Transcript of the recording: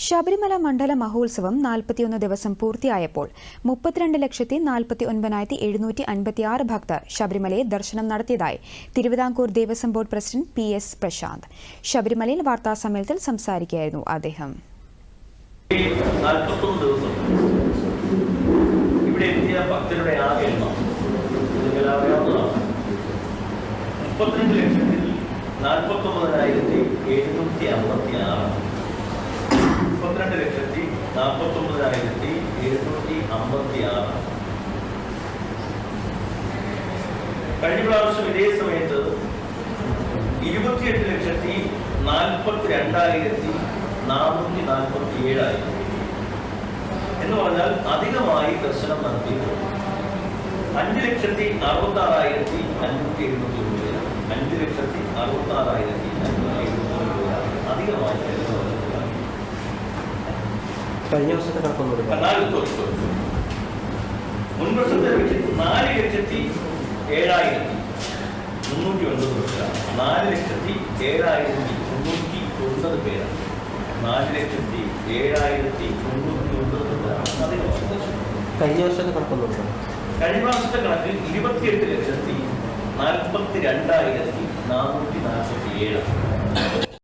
ശബരിമല മണ്ഡല മഹോത്സവം 41 ദിവസം പൂർത്തിയായപ്പോൾ 32,49,756 ഭക്തർ ശബരിമലയിൽ ദർശനം നടത്തിയതായി Thiruvithamkoor Devaswom board president PS Prashanth. ശബരിമലയിൽ വാർത്താസമ്മേളനത്തിൽ സംസാരിക്കുകയായിരുന്നു അദ്ദേഹം. ഇവിടെ എത്തിയ ഭക്തരുടെ ആകെ എണ്ണം 32,49,756. കഴിഞ്ഞ പ്രാവശ്യം ഇതേ സമയത്ത് 28,42,447 എന്ന് പറഞ്ഞാൽ അധികമായി ദർശനം നടത്തിയിട്ടുണ്ട്. 5,66,570 രൂപ, 5,66,570 രൂപ അധികമായി കഴിഞ്ഞ വർഷത്തെ കണക്കൊന്നും മുൻവർഷത്തെ 4,07,309 പേരാണ്. 4,07,309 പേരാണ്. 4,07,309 പേരാണ് അധികമായി. കഴിഞ്ഞ വർഷത്തെ കണക്കൊന്നും കഴിഞ്ഞ വർഷത്തെ കണക്കിൽ 28,42,447